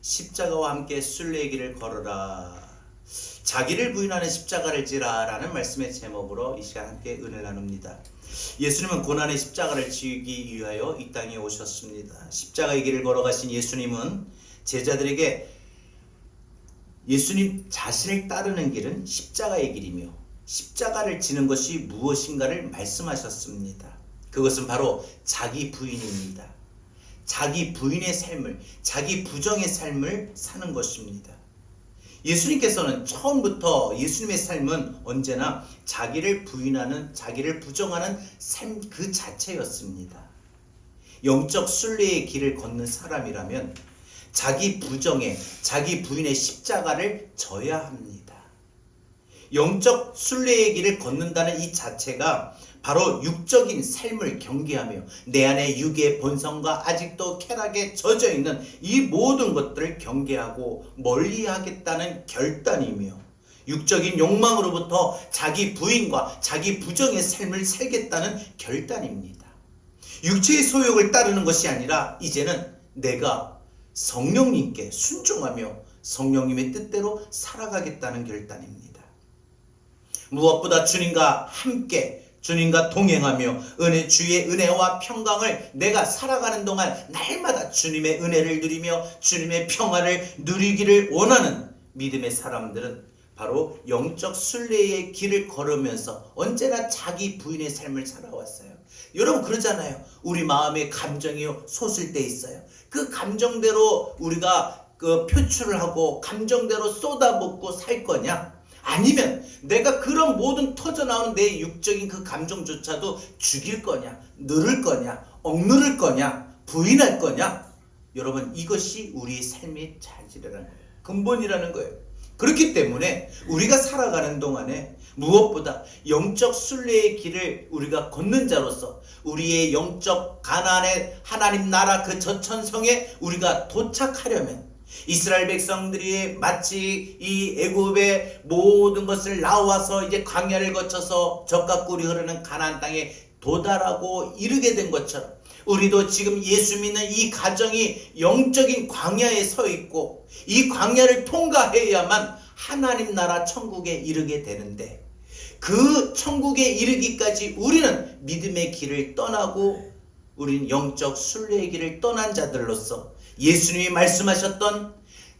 십자가와 함께 순례의 길을 걸어라. 자기를 부인하는 십자가를 지라 라는 말씀의 제목으로 이 시간 함께 은혜를 나눕니다. 예수님은 고난의 십자가를 지기 위하여 이 땅에 오셨습니다. 십자가의 길을 걸어가신 예수님은 제자들에게 예수님 자신을 따르는 길은 십자가의 길이며 십자가를 지는 것이 무엇인가를 말씀하셨습니다. 그것은 바로 자기 부인입니다. 자기 부인의 삶을, 자기 부정의 삶을 사는 것입니다. 예수님께서는 처음부터 예수님의 삶은 언제나 자기를 부인하는, 자기를 부정하는 삶 그 자체였습니다. 영적 순례의 길을 걷는 사람이라면 자기 부정의, 자기 부인의 십자가를 져야 합니다. 영적 순례의 길을 걷는다는 이 자체가 바로 육적인 삶을 경계하며 내 안에 육의 본성과 아직도 쾌락에 젖어 있는 이 모든 것들을 경계하고 멀리하겠다는 결단이며 육적인 욕망으로부터 자기 부인과 자기 부정의 삶을 살겠다는 결단입니다. 육체의 소욕을 따르는 것이 아니라 이제는 내가 성령님께 순종하며 성령님의 뜻대로 살아가겠다는 결단입니다. 무엇보다 주님과 함께, 주님과 동행하며 주의 은혜와 평강을 내가 살아가는 동안 날마다 주님의 은혜를 누리며 주님의 평화를 누리기를 원하는 믿음의 사람들은 바로 영적 순례의 길을 걸으면서 언제나 자기 부인의 삶을 살아왔어요. 여러분 그러잖아요. 우리 마음에 감정이 솟을 때 있어요. 그 감정대로 우리가 표출을 하고 감정대로 쏟아붓고 살 거냐? 아니면 내가 그런 모든 터져나오는 내 육적인 그 감정조차도 죽일 거냐, 누를 거냐, 억누를 거냐, 부인할 거냐? 여러분 이것이 우리의 삶의 자질이라는 거예요. 근본이라는 거예요. 그렇기 때문에 우리가 살아가는 동안에 무엇보다 영적 순례의 길을 우리가 걷는 자로서 우리의 영적 가나안의 하나님 나라 그 저천성에 우리가 도착하려면 이스라엘 백성들이 마치 이 애굽의 모든 것을 나와서 이제 광야를 거쳐서 젖과 꿀이 흐르는 가나안 땅에 도달하고 이르게 된 것처럼 우리도 지금 예수 믿는 이 가정이 영적인 광야에 서 있고 이 광야를 통과해야만 하나님 나라 천국에 이르게 되는데 그 천국에 이르기까지 우리는 믿음의 길을 떠나고 우리는 영적 순례의 길을 떠난 자들로서 예수님이 말씀하셨던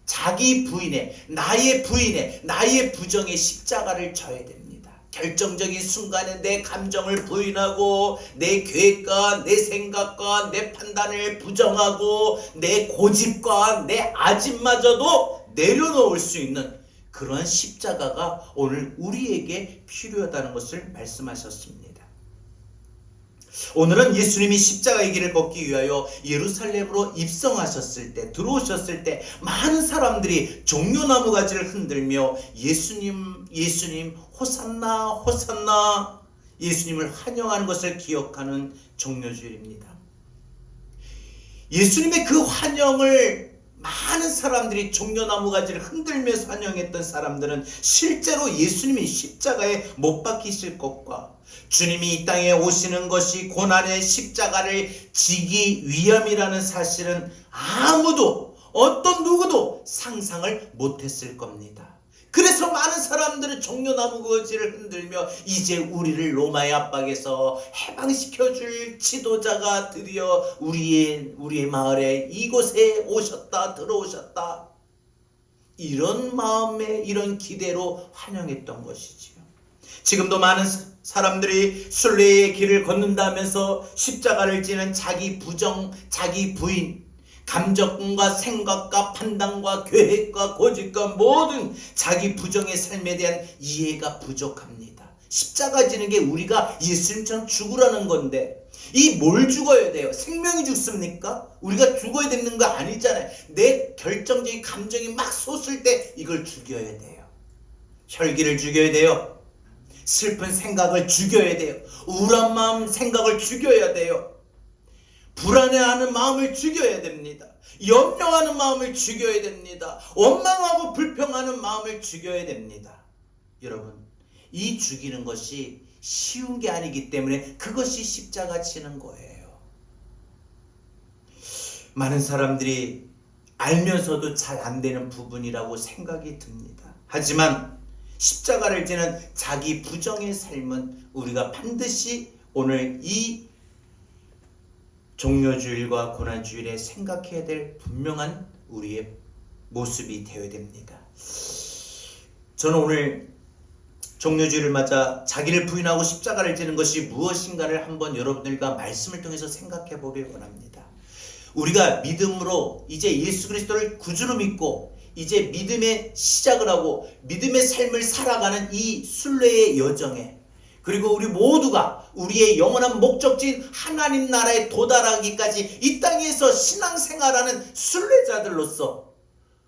자기 부인의, 나의 부인의, 나의 부정의 십자가를 져야 됩니다. 결정적인 순간에 내 감정을 부인하고 내 계획과 내 생각과 내 판단을 부정하고 내 고집과 내 아집마저도 내려놓을 수 있는 그러한 십자가가 오늘 우리에게 필요하다는 것을 말씀하셨습니다. 오늘은 예수님이 십자가의 길을 걷기 위하여 예루살렘으로 입성하셨을 때, 들어오셨을 때 많은 사람들이 종려나무 가지를 흔들며 예수님 호산나 호산나 예수님을 환영하는 것을 기억하는 종려주일입니다. 예수님의 그 환영을 많은 사람들이 종려나무 가지를 흔들면서 환영했던 사람들은 실제로 예수님이 십자가에 못 박히실 것과 주님이 이 땅에 오시는 것이 고난의 십자가를 지기 위함이라는 사실은 아무도 어떤 누구도 상상을 못했을 겁니다. 그래서 많은 사람들은 종려나무 가지를 흔들며 이제 우리를 로마의 압박에서 해방시켜줄 지도자가 드디어 우리의 사마리아에 이곳에 오셨다, 들어오셨다. 이런 마음에 이런 기대로 환영했던 것이지요. 지금도 많은 사람들이 순례의 길을 걷는다면서 십자가를 지는 자기 부정, 자기 부인, 감정과 생각과 판단과 계획과 고집과 모든 자기 부정의 삶에 대한 이해가 부족합니다. 십자가 지는 게 우리가 예수님처럼 죽으라는 건데 이 뭘 죽어야 돼요? 생명이 죽습니까? 우리가 죽어야 되는 거 아니잖아요. 내 결정적인 감정이 막 솟을 때 이걸 죽여야 돼요. 혈기를 죽여야 돼요. 슬픈 생각을 죽여야 돼요. 우울한 마음 생각을 죽여야 돼요. 불안해하는 마음을 죽여야 됩니다. 염려하는 마음을 죽여야 됩니다. 원망하고 불평하는 마음을 죽여야 됩니다. 여러분, 이 죽이는 것이 쉬운 게 아니기 때문에 그것이 십자가 지는 거예요. 많은 사람들이 알면서도 잘 안 되는 부분이라고 생각이 듭니다. 하지만 십자가를 지는 자기 부정의 삶은 우리가 반드시 오늘 이 종료주일과 고난주일에 생각해야 될 분명한 우리의 모습이 되어야 됩니다. 저는 오늘 종료주일을 맞아 자기를 부인하고 십자가를 지는 것이 무엇인가를 한번 여러분들과 말씀을 통해서 생각해 보길 원합니다. 우리가 믿음으로 이제 예수 그리스도를 구주로 믿고 이제 믿음의 시작을 하고 믿음의 삶을 살아가는 이 순례의 여정에, 그리고 우리 모두가 우리의 영원한 목적지인 하나님 나라에 도달하기까지 이 땅에서 신앙생활하는 순례자들로서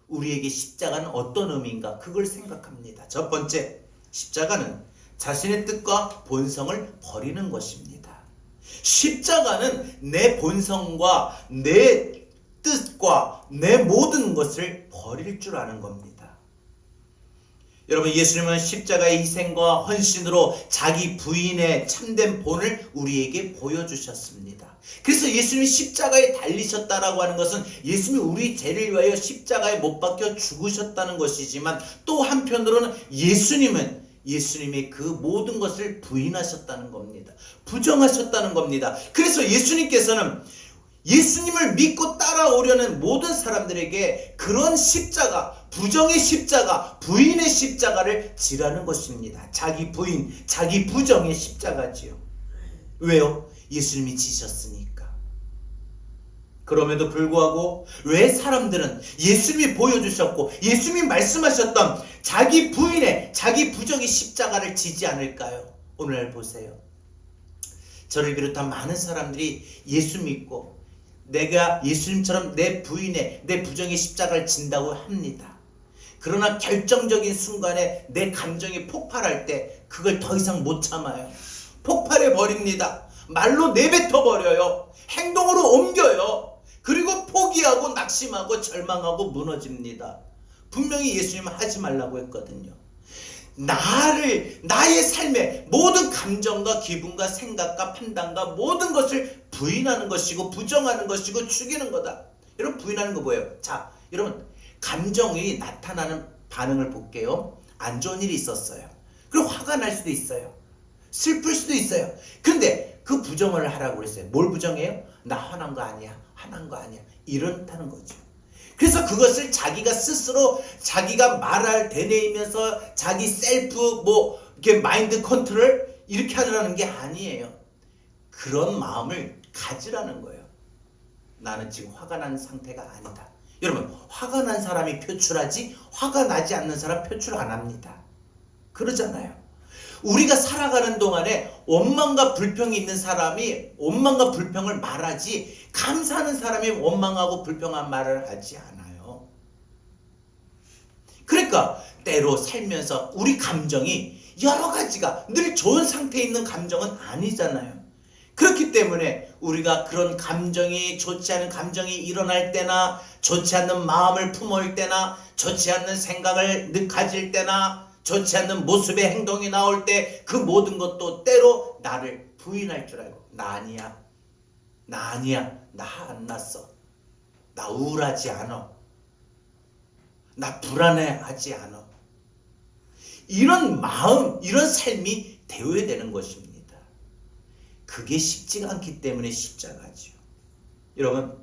우리에게 십자가는 어떤 의미인가, 그걸 생각합니다. 첫 번째, 십자가는 자신의 뜻과 본성을 버리는 것입니다. 십자가는 내 본성과 내 뜻과 내 모든 것을 버릴 줄 아는 겁니다. 여러분, 예수님은 십자가의 희생과 헌신으로 자기 부인의 참된 본을 우리에게 보여주셨습니다. 그래서 예수님이 십자가에 달리셨다라고 하는 것은 예수님이 우리 죄를 위하여 십자가에 못 박혀 죽으셨다는 것이지만, 또 한편으로는 예수님의 그 모든 것을 부인하셨다는 겁니다. 부정하셨다는 겁니다. 그래서 예수님께서는 예수님을 믿고 따라오려는 모든 사람들에게 그런 십자가, 부정의 십자가, 부인의 십자가를 지라는 것입니다. 자기 부인, 자기 부정의 십자가지요. 왜요? 예수님이 지셨으니까. 그럼에도 불구하고 왜 사람들은 예수님이 보여주셨고 예수님이 말씀하셨던 자기 부인의, 자기 부정의 십자가를 지지 않을까요? 오늘 보세요. 저를 비롯한 많은 사람들이 예수 믿고 내가 예수님처럼 내 부인의, 내 부정의 십자가를 진다고 합니다. 그러나 결정적인 순간에 내 감정이 폭발할 때 그걸 더 이상 못 참아요. 폭발해 버립니다. 말로 내뱉어 버려요. 행동으로 옮겨요. 그리고 포기하고 낙심하고 절망하고 무너집니다. 분명히 예수님은 하지 말라고 했거든요. 나의 삶의 모든 감정과 기분과 생각과 판단과 모든 것을 부인하는 것이고 부정하는 것이고 죽이는 거다. 여러분, 부인하는 거 뭐예요? 자, 여러분, 감정이 나타나는 반응을 볼게요. 안 좋은 일이 있었어요. 그리고 화가 날 수도 있어요. 슬플 수도 있어요. 근데 그 부정을 하라고 그랬어요. 뭘 부정해요? 나 화난 거 아니야. 화난 거 아니야. 이렇다는 거죠. 그래서 그것을 자기가 스스로 자기가 말을 되뇌이면서 자기 셀프 이렇게 마인드 컨트롤 이렇게 하려는 게 아니에요. 그런 마음을 가지라는 거예요. 나는 지금 화가 난 상태가 아니다. 여러분, 화가 난 사람이 표출하지 화가 나지 않는 사람 표출 안 합니다. 그러잖아요. 우리가 살아가는 동안에 원망과 불평이 있는 사람이 원망과 불평을 말하지, 감사하는 사람이 원망하고 불평한 말을 하지 않아요. 그러니까 때로 살면서 우리 감정이 여러 가지가 늘 좋은 상태에 있는 감정은 아니잖아요. 그렇기 때문에 우리가 그런 감정이, 좋지 않은 감정이 일어날 때나, 좋지 않는 마음을 품을 때나, 좋지 않는 생각을 가질 때나, 좋지 않는 모습의 행동이 나올 때 그 모든 것도 때로 나를 부인할 줄 알고, 나 아니야, 나 안 났어, 나 우울하지 않아, 나 불안해하지 않아, 이런 마음, 이런 삶이 되어야 되는 것입니다. 그게 쉽지가 않기 때문에 십자가죠. 여러분,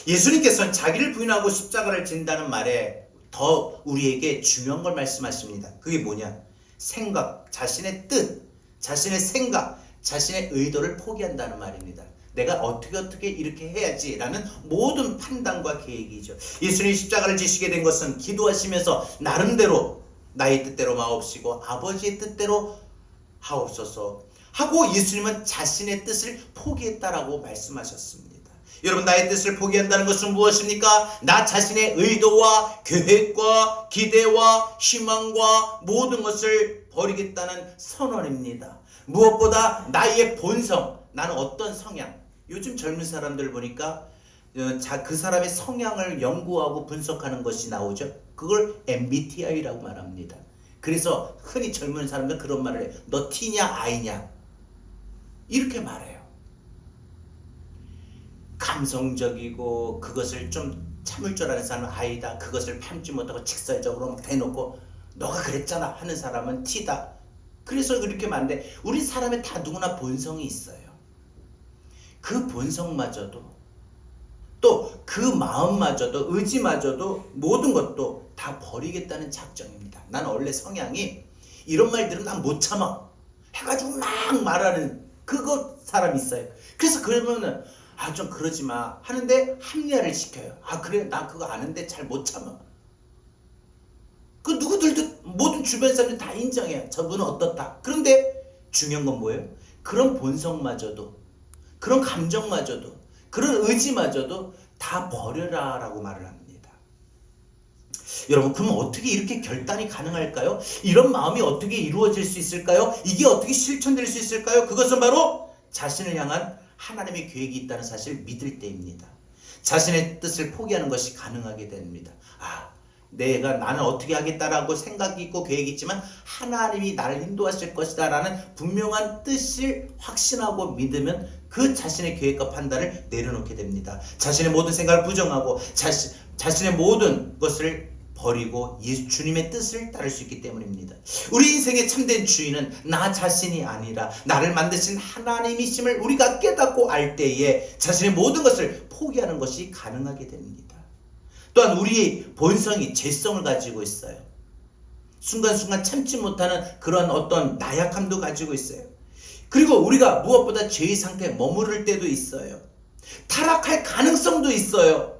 예수님께서는 자기를 부인하고 십자가를 진다는 말에 더 우리에게 중요한 걸 말씀하십니다. 그게 뭐냐? 생각, 자신의 뜻, 자신의 생각, 자신의 의도를 포기한다는 말입니다. 내가 어떻게 이렇게 해야지 라는 모든 판단과 계획이죠. 예수님이 십자가를 지시게 된 것은 기도하시면서 나름대로 나의 뜻대로 마옵시고 아버지의 뜻대로 하옵소서 하고, 예수님은 자신의 뜻을 포기했다라고 말씀하셨습니다. 여러분, 나의 뜻을 포기한다는 것은 무엇입니까? 나 자신의 의도와 계획과 기대와 희망과 모든 것을 버리겠다는 선언입니다. 무엇보다 나의 본성, 나는 어떤 성향, 요즘 젊은 사람들 보니까 그 사람의 성향을 연구하고 분석하는 것이 나오죠. 그걸 MBTI라고 말합니다. 그래서 흔히 젊은 사람들 그런 말을 해요. 너 T냐 I냐 이렇게 말해요. 감성적이고 그것을 좀 참을 줄 아는 사람은 아이다. 그것을 참지 못하고 직설적으로 막 대놓고 너가 그랬잖아 하는 사람은 티다. 그래서 그렇게 말하는데 우리 사람에 다 누구나 본성이 있어요. 그 본성마저도 또 그 마음마저도 의지마저도 모든 것도 다 버리겠다는 작정입니다. 난 원래 성향이 이런 말 들으면 난 못 참아 해가지고 막 말하는 그거 사람 있어요. 그래서 그러면은 좀 그러지 마 하는데 합리화를 시켜요. 그래 나 그거 아는데 잘 못 참아. 그 누구들도 모든 주변 사람들이 다 인정해요. 저분은 어떻다. 그런데 중요한 건 뭐예요? 그런 본성마저도 그런 감정마저도 그런 의지마저도 다 버려라 라고 말을 합니다. 여러분 그럼 어떻게 이렇게 결단이 가능할까요? 이런 마음이 어떻게 이루어질 수 있을까요? 이게 어떻게 실천될 수 있을까요? 그것은 바로 자신을 향한 하나님의 계획이 있다는 사실을 믿을 때입니다. 자신의 뜻을 포기하는 것이 가능하게 됩니다. 나는 어떻게 하겠다라고 생각이 있고 계획이 있지만 하나님이 나를 인도하실 것이다 라는 분명한 뜻을 확신하고 믿으면 그 자신의 계획과 판단을 내려놓게 됩니다. 자신의 모든 생각을 부정하고 자신의 모든 것을 버리고 주님의 뜻을 따를 수 있기 때문입니다. 우리 인생의 참된 주인은 나 자신이 아니라 나를 만드신 하나님이심을 우리가 깨닫고 알 때에 자신의 모든 것을 포기하는 것이 가능하게 됩니다. 또한 우리의 본성이 죄성을 가지고 있어요. 순간순간 참지 못하는 그런 어떤 나약함도 가지고 있어요. 그리고 우리가 무엇보다 죄의 상태에 머무를 때도 있어요. 타락할 가능성도 있어요.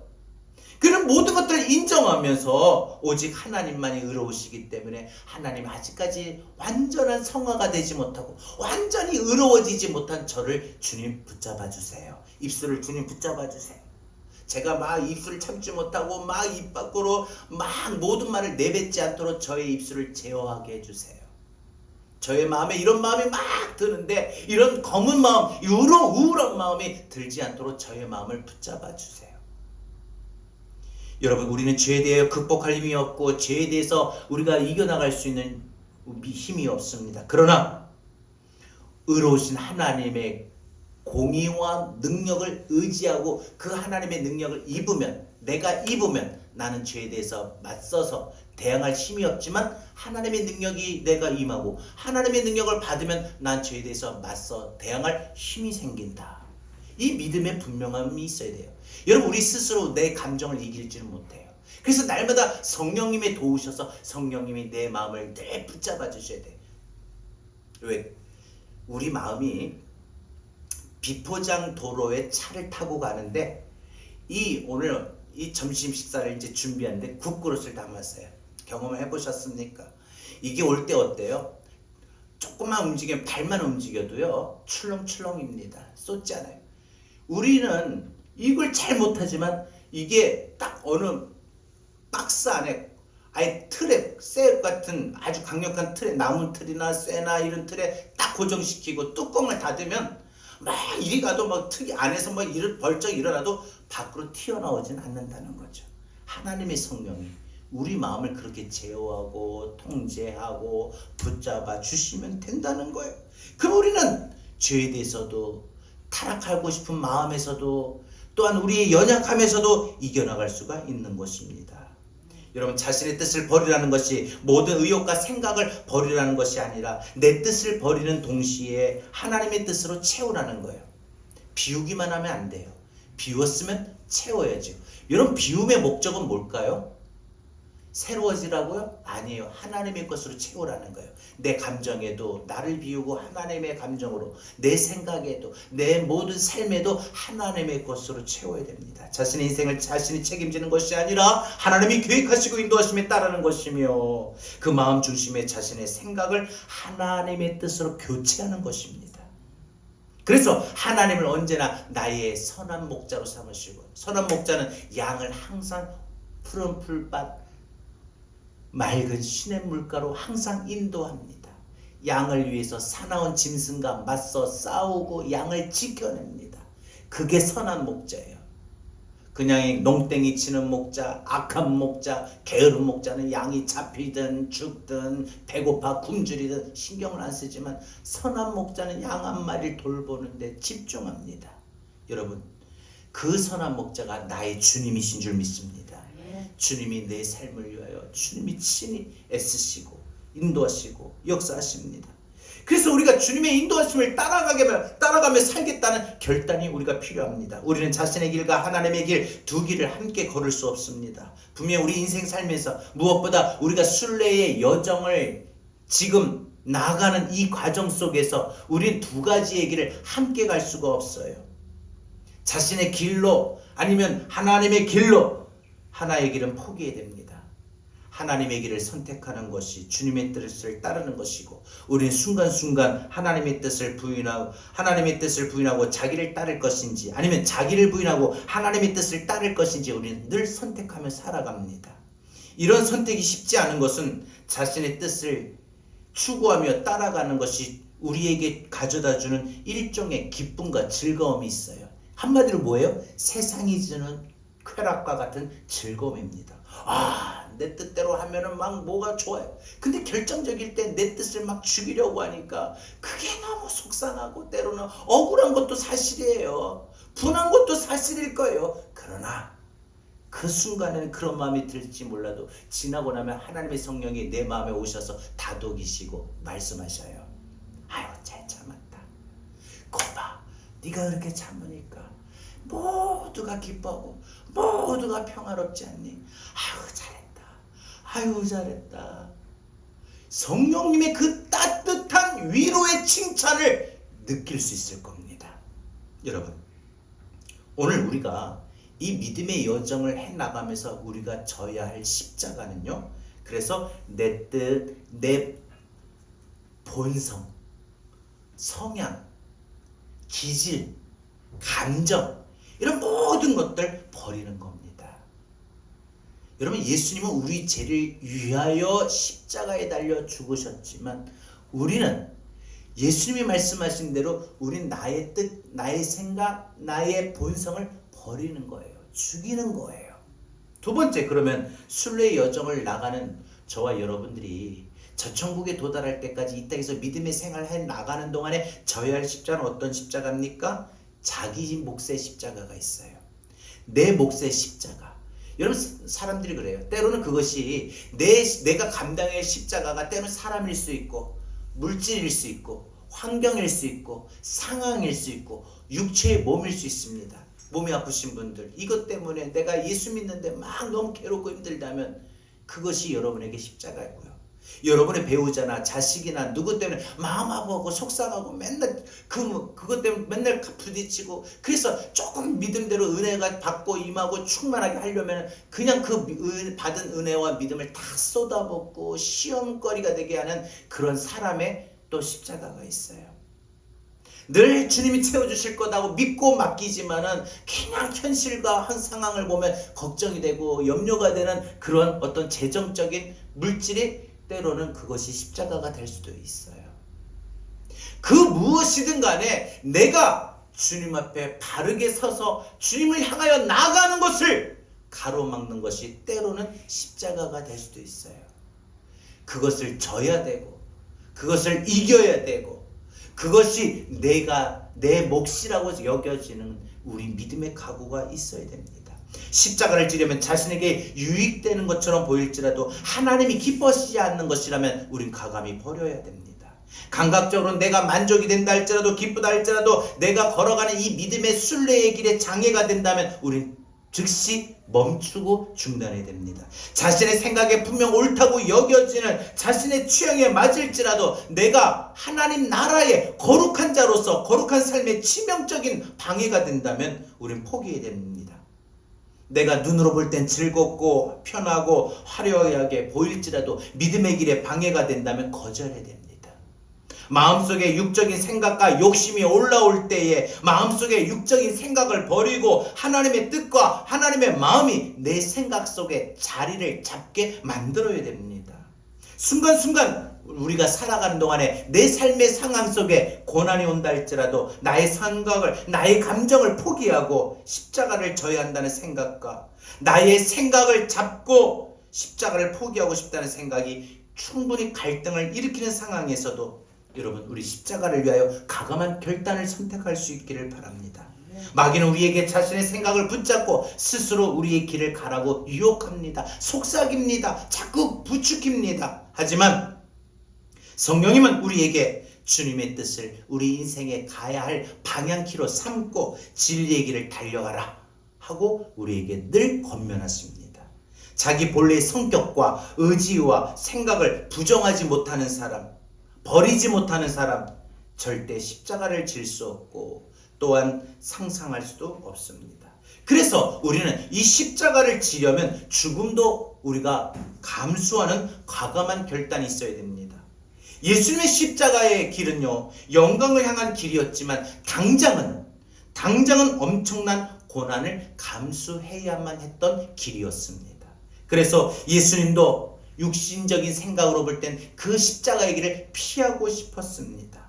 그런 모든 것들을 인정하면서 오직 하나님만이 의로우시기 때문에 하나님 아직까지 완전한 성화가 되지 못하고 완전히 의로워지지 못한 저를 주님 붙잡아 주세요. 입술을 주님 붙잡아 주세요. 제가 막 입술을 참지 못하고 막 입 밖으로 막 모든 말을 내뱉지 않도록 저의 입술을 제어하게 해주세요. 저의 마음에 이런 마음이 막 드는데 이런 검은 마음, 우울한 마음이 들지 않도록 저의 마음을 붙잡아 주세요. 여러분 우리는 죄에 대해 극복할 힘이 없고 죄에 대해서 우리가 이겨나갈 수 있는 힘이 없습니다. 그러나 의로우신 하나님의 공의와 능력을 의지하고 그 하나님의 능력을 내가 입으면 나는 죄에 대해서 맞서서 대항할 힘이 없지만 하나님의 능력이 내가 임하고 하나님의 능력을 받으면 난 죄에 대해서 맞서 대항할 힘이 생긴다. 이 믿음의 분명함이 있어야 돼요. 여러분 우리 스스로 내 감정을 이길지는 못해요. 그래서 날마다 성령님이 도우셔서 성령님이 내 마음을 늘 붙잡아 주셔야 돼요. 왜? 우리 마음이 비포장 도로에 차를 타고 가는데 오늘 이 점심 식사를 이제 준비하는데 국그릇을 담았어요. 경험을 해보셨습니까? 이게 올 때 어때요? 조금만 움직이면 발만 움직여도요 출렁출렁입니다. 쏟지 않아요. 우리는 이걸 잘 못하지만 이게 딱 어느 박스 안에 아예 틀에 쇠 같은 아주 강력한 틀에 나무 틀이나 쇠나 이런 틀에 딱 고정시키고 뚜껑을 닫으면 막 이리 가도 막 특이 안에서 막 벌쩍 일어나도 밖으로 튀어나오진 않는다는 거죠. 하나님의 성령이 우리 마음을 그렇게 제어하고 통제하고 붙잡아 주시면 된다는 거예요. 그럼 우리는 죄에 대해서도 타락하고 싶은 마음에서도 또한 우리의 연약함에서도 이겨나갈 수가 있는 것입니다. 여러분 자신의 뜻을 버리라는 것이 모든 의욕과 생각을 버리라는 것이 아니라 내 뜻을 버리는 동시에 하나님의 뜻으로 채우라는 거예요. 비우기만 하면 안 돼요. 비웠으면 채워야죠. 여러분 비움의 목적은 뭘까요? 새로워지라고요? 아니에요. 하나님의 것으로 채우라는 거예요. 내 감정에도 나를 비우고 하나님의 감정으로 내 생각에도 내 모든 삶에도 하나님의 것으로 채워야 됩니다. 자신의 인생을 자신이 책임지는 것이 아니라 하나님이 계획하시고 인도하심에 따르는 것이며 그 마음 중심에 자신의 생각을 하나님의 뜻으로 교체하는 것입니다. 그래서 하나님을 언제나 나의 선한 목자로 삼으시고 선한 목자는 양을 항상 푸른 풀밭 맑은 시냇물가로 항상 인도합니다. 양을 위해서 사나운 짐승과 맞서 싸우고 양을 지켜냅니다. 그게 선한 목자예요. 그냥 농땡이 치는 목자, 악한 목자, 게으른 목자는 양이 잡히든 죽든 배고파 굶주리든 신경을 안 쓰지만 선한 목자는 양 한 마리를 돌보는데 집중합니다. 여러분 그 선한 목자가 나의 주님이신 줄 믿습니다. 주님이 내 삶을 위하여 주님이 친히 애쓰시고 인도하시고 역사하십니다. 그래서 우리가 주님의 인도하심을 따라가며 살겠다는 결단이 우리가 필요합니다. 우리는 자신의 길과 하나님의 길 두 길을 함께 걸을 수 없습니다. 분명 우리 인생 살면서 무엇보다 우리가 순례의 여정을 지금 나아가는 이 과정 속에서 우리는 두 가지의 길을 함께 갈 수가 없어요. 자신의 길로 아니면 하나님의 길로 하나의 길은 포기해야 됩니다. 하나님의 길을 선택하는 것이 주님의 뜻을 따르는 것이고, 우리는 순간순간 하나님의 뜻을 부인하고 자기를 따를 것인지, 아니면 자기를 부인하고 하나님의 뜻을 따를 것인지 우리는 늘 선택하며 살아갑니다. 이런 선택이 쉽지 않은 것은 자신의 뜻을 추구하며 따라가는 것이 우리에게 가져다주는 일종의 기쁨과 즐거움이 있어요. 한마디로 뭐예요? 세상이 주는 쾌락과 같은 즐거움입니다. 내 뜻대로 하면은 막 뭐가 좋아요. 근데 결정적일 때 내 뜻을 막 죽이려고 하니까 그게 너무 속상하고 때로는 억울한 것도 사실이에요. 분한 것도 사실일 거예요. 그러나 그 순간에는 그런 마음이 들지 몰라도 지나고 나면 하나님의 성령이 내 마음에 오셔서 다독이시고 말씀하셔요. 아유, 잘 참았다. 거봐, 네가 그렇게 참으니까 모두가 기뻐하고 모두가 평화롭지 않니? 아유, 잘했다. 성령님의 그 따뜻한 위로의 칭찬을 느낄 수 있을 겁니다. 여러분, 오늘 우리가 이 믿음의 여정을 해나가면서 우리가 져야 할 십자가는요, 그래서 내 뜻, 내 본성, 성향, 기질, 감정, 이런 모든 것들 버리는 겁니다. 여러분, 예수님은 우리 죄를 위하여 십자가에 달려 죽으셨지만 우리는 예수님이 말씀하신 대로 우린 나의 뜻, 나의 생각, 나의 본성을 버리는 거예요. 죽이는 거예요. 두 번째, 그러면 순례의 여정을 나가는 저와 여러분들이 저 천국에 도달할 때까지 이 땅에서 믿음의 생활을 해 나가는 동안에 져야 할 십자가는 어떤 십자가입니까? 자기 몫의 십자가가 있어요. 내 몫의 십자가. 여러분, 사람들이 그래요. 때로는 그것이 내가 감당해야 할 십자가가 때로는 사람일 수 있고 물질일 수 있고 환경일 수 있고 상황일 수 있고 육체의 몸일 수 있습니다. 몸이 아프신 분들, 이것 때문에 내가 예수 믿는데 막 너무 괴롭고 힘들다면 그것이 여러분에게 십자가이고요. 여러분의 배우자나 자식이나 누구 때문에 마음 아프고 속상하고 맨날 그것 때문에 맨날 부딪히고, 그래서 조금 믿음대로 은혜가 받고 임하고 충만하게 하려면 그냥 그 받은 은혜와 믿음을 다 쏟아붓고 시험거리가 되게 하는 그런 사람의 또 십자가가 있어요. 늘 주님이 채워주실 거다고 믿고 맡기지만은 그냥 현실과 한 상황을 보면 걱정이 되고 염려가 되는 그런 어떤 재정적인 물질이 때로는 그것이 십자가가 될 수도 있어요. 그 무엇이든 간에 내가 주님 앞에 바르게 서서 주님을 향하여 나아가는 것을 가로막는 것이 때로는 십자가가 될 수도 있어요. 그것을 져야 되고 그것을 이겨야 되고 그것이 내 몫이라고 여겨지는 우리 믿음의 각오가 있어야 됩니다. 십자가를 지려면 자신에게 유익되는 것처럼 보일지라도 하나님이 기뻐하시지 않는 것이라면 우린 과감히 버려야 됩니다. 감각적으로 내가 만족이 된다 할지라도 기쁘다 할지라도 내가 걸어가는 이 믿음의 순례의 길에 장애가 된다면 우린 즉시 멈추고 중단해야 됩니다. 자신의 생각에 분명 옳다고 여겨지는 자신의 취향에 맞을지라도 내가 하나님 나라의 거룩한 자로서 거룩한 삶의 치명적인 방해가 된다면 우린 포기해야 됩니다. 내가 눈으로 볼 땐 즐겁고 편하고 화려하게 보일지라도 믿음의 길에 방해가 된다면 거절해야 됩니다. 마음속에 육적인 생각과 욕심이 올라올 때에 마음속에 육적인 생각을 버리고 하나님의 뜻과 하나님의 마음이 내 생각 속에 자리를 잡게 만들어야 됩니다. 순간순간 우리가 살아가는 동안에 내 삶의 상황 속에 고난이 온다 할지라도 나의 생각을, 나의 감정을 포기하고 십자가를 져야 한다는 생각과 나의 생각을 잡고 십자가를 포기하고 싶다는 생각이 충분히 갈등을 일으키는 상황에서도 여러분, 우리 십자가를 위하여 과감한 결단을 선택할 수 있기를 바랍니다. 마귀는 우리에게 자신의 생각을 붙잡고 스스로 우리의 길을 가라고 유혹합니다. 속삭입니다. 자꾸 부추깁니다. 하지만 성령님은 우리에게 주님의 뜻을 우리 인생에 가야 할 방향키로 삼고 진리의 길을 달려가라 하고 우리에게 늘 권면하십니다. 자기 본래의 성격과 의지와 생각을 부정하지 못하는 사람, 버리지 못하는 사람, 절대 십자가를 질 수 없고 또한 상상할 수도 없습니다. 그래서 우리는 이 십자가를 지려면 죽음도 우리가 감수하는 과감한 결단이 있어야 됩니다. 예수님의 십자가의 길은요, 영광을 향한 길이었지만 당장은 엄청난 고난을 감수해야만 했던 길이었습니다. 그래서 예수님도 육신적인 생각으로 볼 땐 그 십자가의 길을 피하고 싶었습니다.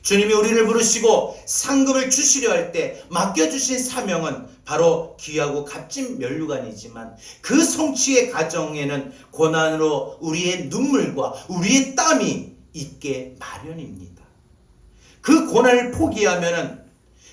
주님이 우리를 부르시고 상급을 주시려 할 때 맡겨주신 사명은 바로 귀하고 값진 면류관이지만 그 성취의 과정에는 고난으로 우리의 눈물과 우리의 땀이 있게 마련입니다. 그 고난을 포기하면은,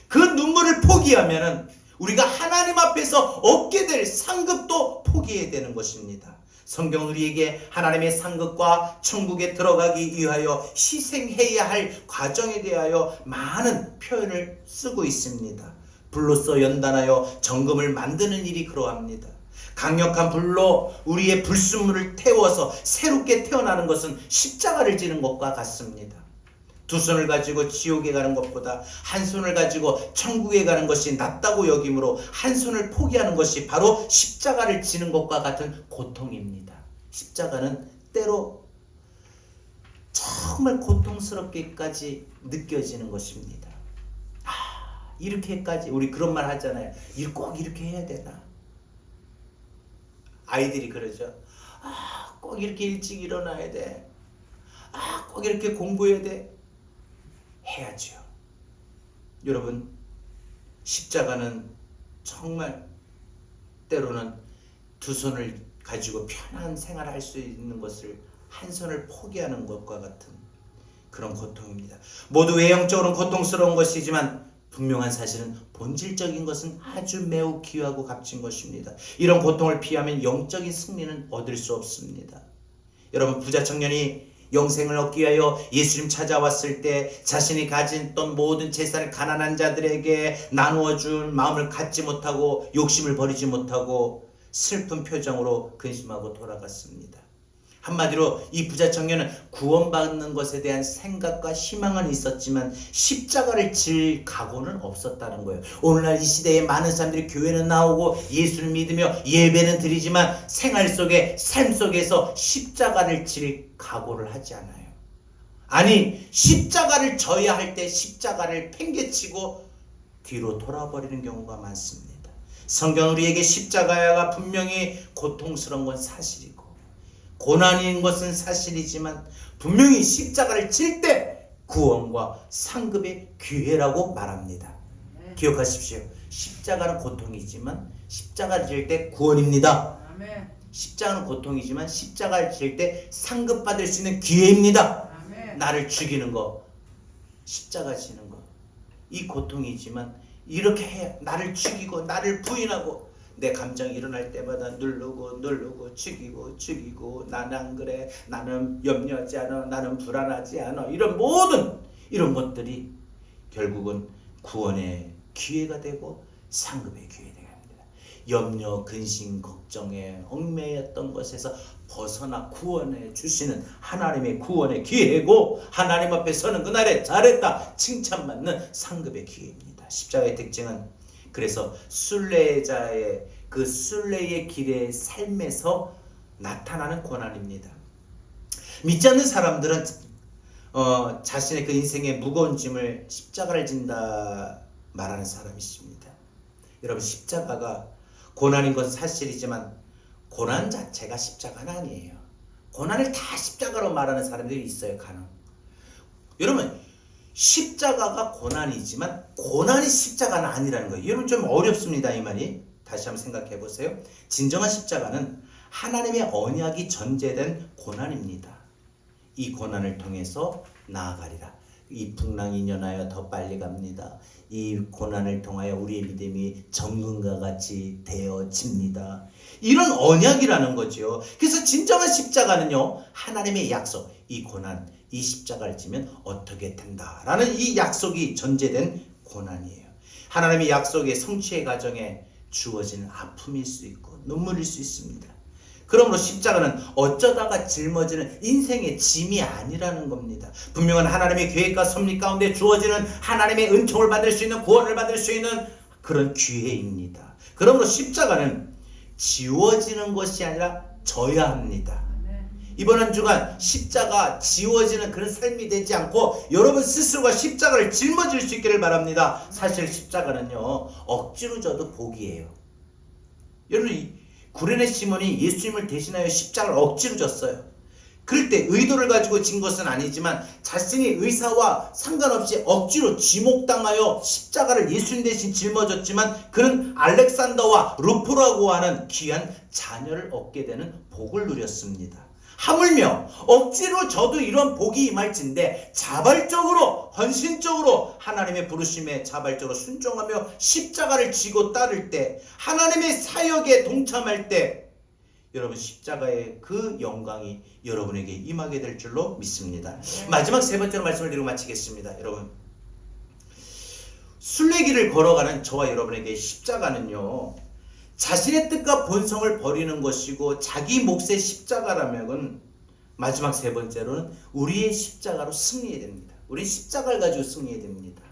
그 눈물을 포기하면은 우리가 하나님 앞에서 얻게 될 상급도 포기해야 되는 것입니다. 성경은 우리에게 하나님의 상급과 천국에 들어가기 위하여 희생해야 할 과정에 대하여 많은 표현을 쓰고 있습니다. 불로써 연단하여 정금을 만드는 일이 그러합니다. 강력한 불로 우리의 불순물을 태워서 새롭게 태어나는 것은 십자가를 지는 것과 같습니다. 두 손을 가지고 지옥에 가는 것보다 한 손을 가지고 천국에 가는 것이 낫다고 여기므로 한 손을 포기하는 것이 바로 십자가를 지는 것과 같은 고통입니다. 십자가는 때로 정말 고통스럽게까지 느껴지는 것입니다. 이렇게까지 우리 그런 말 하잖아요. 꼭 이렇게 해야 되나? 아이들이 그러죠. 꼭 이렇게 일찍 일어나야 돼. 꼭 이렇게 공부해야 돼. 해야죠. 여러분, 십자가는 정말 때로는 두 손을 가지고 편한 생활을 할 수 있는 것을 한 손을 포기하는 것과 같은 그런 고통입니다. 모두 외형적으로는 고통스러운 것이지만 분명한 사실은 본질적인 것은 아주 매우 귀하고 값진 것입니다. 이런 고통을 피하면 영적인 승리는 얻을 수 없습니다. 여러분, 부자 청년이 영생을 얻기 위하여 예수님 찾아왔을 때 자신이 가졌던 모든 재산을 가난한 자들에게 나누어 줄 마음을 갖지 못하고 욕심을 버리지 못하고 슬픈 표정으로 근심하고 돌아갔습니다. 한마디로 이 부자 청년은 구원받는 것에 대한 생각과 희망은 있었지만 십자가를 질 각오는 없었다는 거예요. 오늘날 이 시대에 많은 사람들이 교회는 나오고 예수를 믿으며 예배는 드리지만 생활 속에, 삶 속에서 십자가를 질 각오를 하지 않아요. 아니, 십자가를 져야 할 때 십자가를 팽개치고 뒤로 돌아버리는 경우가 많습니다. 성경 우리에게 십자가가 분명히 고통스러운 건 사실이고 고난인 것은 사실이지만 분명히 십자가를 질 때 구원과 상급의 기회라고 말합니다. 기억하십시오. 십자가는 고통이지만 십자가를 질 때 구원입니다. 십자가는 고통이지만 십자가를 질 때 상급받을 수 있는 기회입니다. 나를 죽이는 거, 십자가 지는 거, 이 고통이지만 이렇게 해 나를 죽이고 나를 부인하고 내 감정이 일어날 때마다 누르고 죽이고 나는 안 그래, 나는 염려하지 않아, 나는 불안하지 않아, 이런 모든 이런 것들이 결국은 구원의 기회가 되고 상급의 기회가 됩니다. 염려, 근심, 걱정에 얽매였던 것에서 벗어나 구원해 주시는 하나님의 구원의 기회고 하나님 앞에 서는 그날에 잘했다 칭찬받는 상급의 기회입니다. 십자가의 특징은 그래서 순례자의 그 순례의 길의 삶에서 나타나는 고난입니다. 믿지 않는 사람들은 자신의 그 인생의 무거운 짐을 십자가를 진다 말하는 사람이 있습니다. 여러분, 십자가가 고난인 것은 사실이지만 고난 자체가 십자가는 아니에요. 고난을 다 십자가로 말하는 사람들이 있어요. 여러분, 십자가가 고난이지만 고난이 십자가는 아니라는 거예요. 여러분, 좀 어렵습니다, 이 말이. 다시 한번 생각해 보세요. 진정한 십자가는 하나님의 언약이 전제된 고난입니다. 이 고난을 통해서 나아가리라. 이 풍랑이 년하여 더 빨리 갑니다. 이 고난을 통하여 우리의 믿음이 정금과 같이 되어집니다. 이런 언약이라는 거죠. 그래서 진정한 십자가는요, 하나님의 약속, 이 고난, 이 십자가를 지면 어떻게 된다라는 이 약속이 전제된 고난이에요. 하나님의 약속의 성취의 과정에 주어지는 아픔일 수 있고 눈물일 수 있습니다. 그러므로 십자가는 어쩌다가 짊어지는 인생의 짐이 아니라는 겁니다. 분명한 하나님의 계획과 섭리 가운데 주어지는 하나님의 은총을 받을 수 있는, 구원을 받을 수 있는 그런 기회입니다. 그러므로 십자가는 지워지는 것이 아니라 져야 합니다. 이번 한 주간 십자가 지워지는 그런 삶이 되지 않고 여러분 스스로가 십자가를 짊어질 수 있기를 바랍니다. 사실 십자가는요, 억지로 져도 복이에요. 여러분, 구레네 시몬이 예수님을 대신하여 십자가를 억지로 졌어요. 그럴 때 의도를 가지고 진 것은 아니지만 자신의 의사와 상관없이 억지로 지목당하여 십자가를 예수님 대신 짊어졌지만 그는 알렉산더와 루포라고 하는 귀한 자녀를 얻게 되는 복을 누렸습니다. 하물며 억지로 저도 이런 복이 임할진데 자발적으로 헌신적으로 하나님의 부르심에 자발적으로 순종하며 십자가를 지고 따를 때, 하나님의 사역에 동참할 때 여러분 십자가의 그 영광이 여러분에게 임하게 될 줄로 믿습니다. 마지막 세 번째로 말씀을 드리고 마치겠습니다. 여러분, 순례길을 걸어가는 저와 여러분에게 십자가는요, 자신의 뜻과 본성을 버리는 것이고 자기 몫의 십자가라면 마지막 세 번째로는 우리의 십자가로 승리해야 됩니다. 우리 십자가를 가지고 승리해야 됩니다.